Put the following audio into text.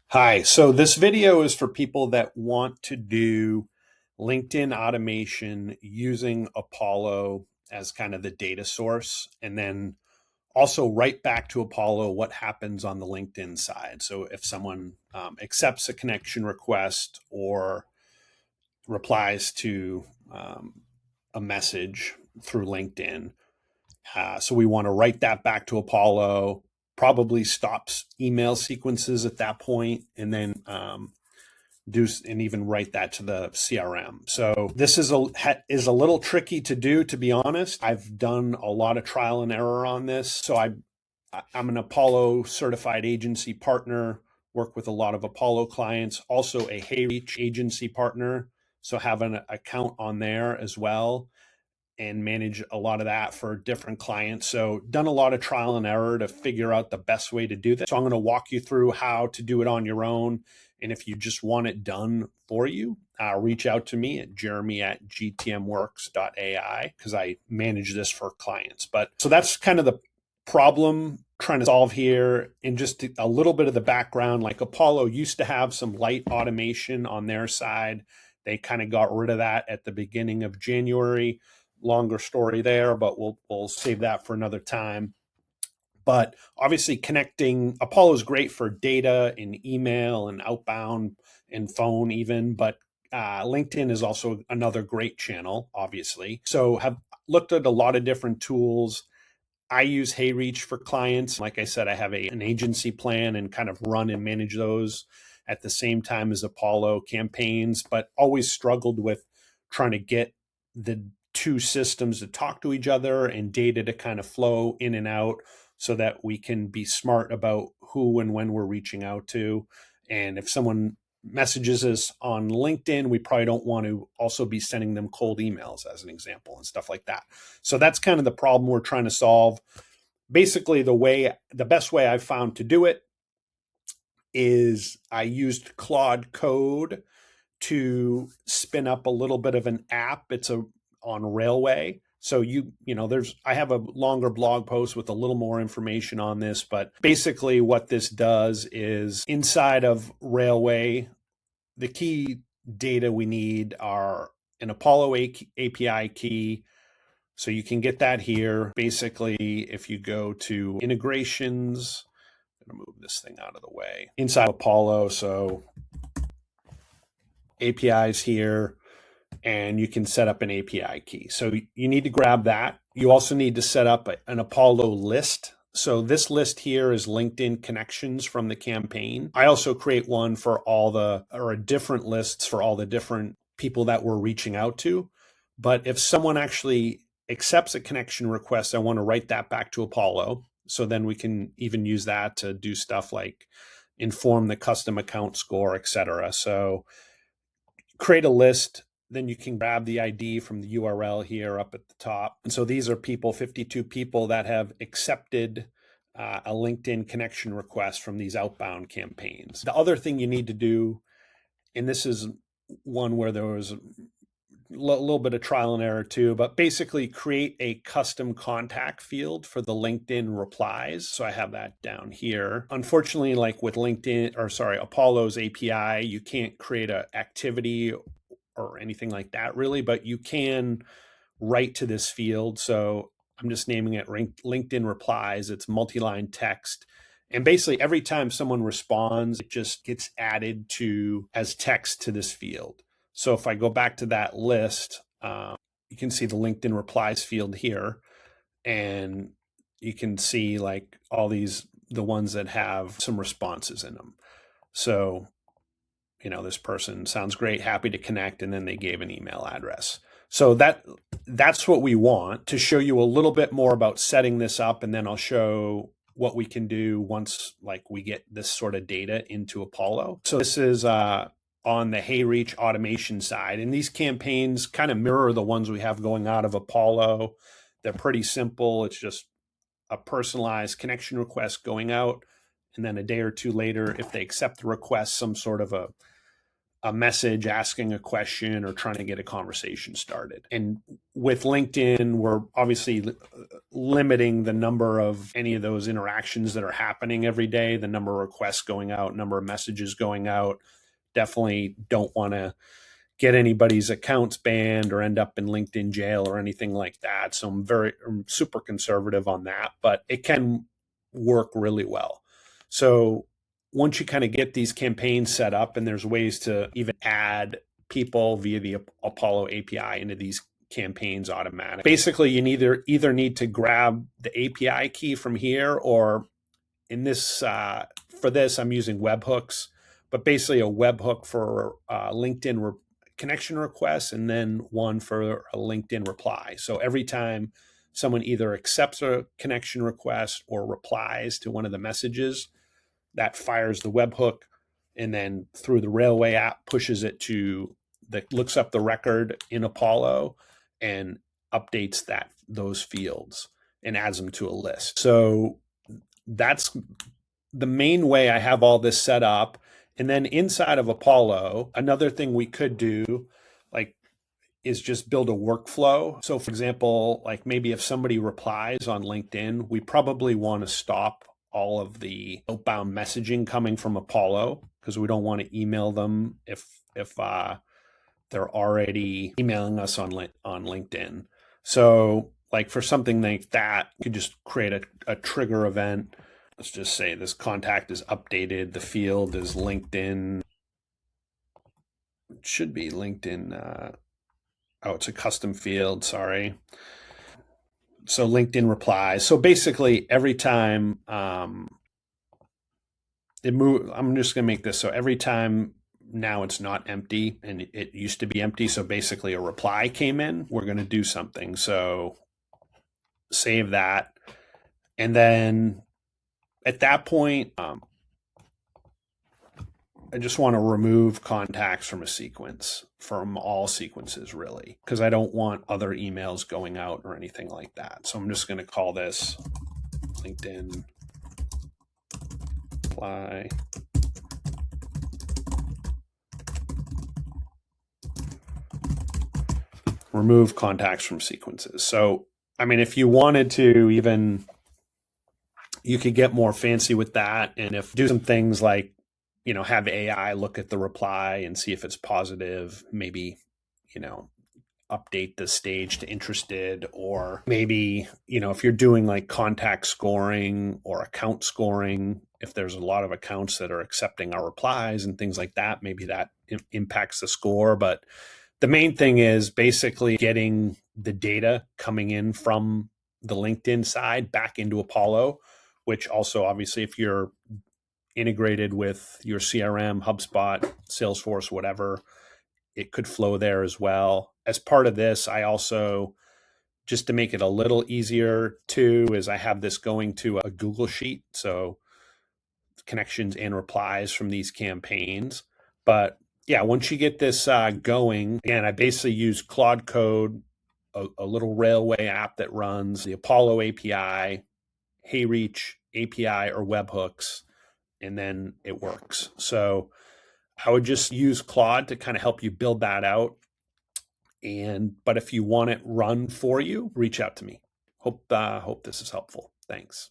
Hi, so this video is for people that want to do LinkedIn automation using Apollo as kind of the data source, and then also write back to Apollo what happens on the LinkedIn side. So if someone accepts a connection request or replies to a message through LinkedIn, so we want to write that back to Apollo, probably stops email sequences at that point, and then do and even write that to the CRM. So this is a little tricky to do, to be honest. I've done a lot of trial and error on this. So I'm an Apollo certified agency partner, work with a lot of Apollo clients, also a HeyReach agency partner. So have an account on there as well and manage a lot of that for different clients. So done a lot of trial and error to figure out the best way to do this. So I'm going to walk you through how to do it on your own. And if you just want it done for you, reach out to me at jeremy@gtmworks.ai because I manage this for clients. But so that's kind of the problem trying to solve here. And just a little bit of the background, like Apollo used to have some light automation on their side. They kind of got rid of that at the beginning of January. Longer story there, but we'll save that for another time. But obviously connecting Apollo is great for data and email and outbound and phone even, but LinkedIn is also another great channel, obviously. So have looked at a lot of different tools. I use HeyReach for clients. Like I said, I have an agency plan and kind of run and manage those at the same time as Apollo campaigns, but always struggled with trying to get the two systems to talk to each other and data to kind of flow in and out so that we can be smart about who and when we're reaching out to. And if someone messages us on LinkedIn, we probably don't want to also be sending them cold emails as an example and stuff like that. So that's kind of the problem we're trying to solve. Basically, the best way I've found to do it is I used Claude Code to spin up a little bit of an app. It's on Railway. So I have a longer blog post with a little more information on this, but basically what this does is inside of Railway, the key data we need are an Apollo API key. So you can get that here. Basically, if you go to integrations, I'm going to move this thing out of the way. Inside Apollo, so APIs here, and you can set up an API key. So you need to grab that. You also need to set up an Apollo list. So this list here is LinkedIn connections from the campaign. I also create one for different lists for all the different people that we're reaching out to. But if someone actually accepts a connection request, I want to write that back to Apollo. So then we can even use that to do stuff like inform the custom account score, et cetera. So create a list, then you can grab the ID from the URL here up at the top. And so these are 52 people that have accepted a LinkedIn connection request from these outbound campaigns. The other thing you need to do, and this is one where there was a little bit of trial and error too, but basically create a custom contact field for the LinkedIn replies. So I have that down here. Unfortunately, like with Apollo's API, you can't create an activity or anything like that really, but you can write to this field. So I'm just naming it LinkedIn replies. It's multi-line text. And basically every time someone responds, it just gets added as text to this field. So if I go back to that list, you can see the LinkedIn replies field here, and you can see like all the ones that have some responses in them. So, this person sounds great, happy to connect, and then they gave an email address. So that's what we want to show you a little bit more about setting this up, and then I'll show what we can do once we get this sort of data into Apollo. So this is on the HeyReach automation side. And these campaigns kind of mirror the ones we have going out of Apollo. They're pretty simple. It's just a personalized connection request going out. And then a day or two later, if they accept the request, some sort of a message asking a question or trying to get a conversation started. And with LinkedIn, we're obviously limiting the number of any of those interactions that are happening every day, the number of requests going out, number of messages going out. Definitely don't want to get anybody's accounts banned or end up in LinkedIn jail or anything like that. So I'm super conservative on that, but it can work really well. So once you kind of get these campaigns set up, and there's ways to even add people via the Apollo API into these campaigns automatically. Basically, you either need to grab the API key from here, or in this for this, I'm using webhooks, but basically a webhook for LinkedIn connection requests, and then one for a LinkedIn reply. So every time someone either accepts a connection request or replies to one of the messages, that fires the webhook, and then through the Railway app pushes it to looks up the record in Apollo and updates those fields and adds them to a list. So that's the main way I have all this set up. And then inside of Apollo, another thing we could do, like, is just build a workflow. So for example, like maybe if somebody replies on LinkedIn, we probably want to stop all of the outbound messaging coming from Apollo, because we don't want to email them if they're already emailing us on LinkedIn. So like for something like that, you could just create a trigger event. Let's just say this contact is updated. The field is LinkedIn. It should be LinkedIn. Oh, it's a custom field. Sorry. So LinkedIn replies. So basically every time it moves, I'm just going to make this so every time now it's not empty, and it used to be empty. So basically a reply came in, we're going to do something. So save that. And then at that point, I just want to remove contacts from a sequence, from all sequences really, because I don't want other emails going out or anything like that. So I'm just going to call this LinkedIn reply. Remove contacts from sequences. So, I mean, if you wanted to even, you could get more fancy with that. And if do some things like, have AI look at the reply and see if it's positive, maybe, update the stage to interested, or maybe, if you're doing like contact scoring or account scoring, if there's a lot of accounts that are accepting our replies and things like that, maybe that impacts the score. But the main thing is basically getting the data coming in from the LinkedIn side back into Apollo, which also obviously if you're integrated with your CRM, HubSpot, Salesforce, whatever, it could flow there as well. As part of this, I also, just to make it a little easier too, is I have this going to a Google Sheet. So connections and replies from these campaigns. But yeah, once you get this going, again, I basically use Claude Code, a little Railway app that runs the Apollo API, HeyReach API, or webhooks, and then it works. So I would just use Claude to kind of help you build that out. But if you want it run for you, reach out to me. Hope this is helpful. Thanks.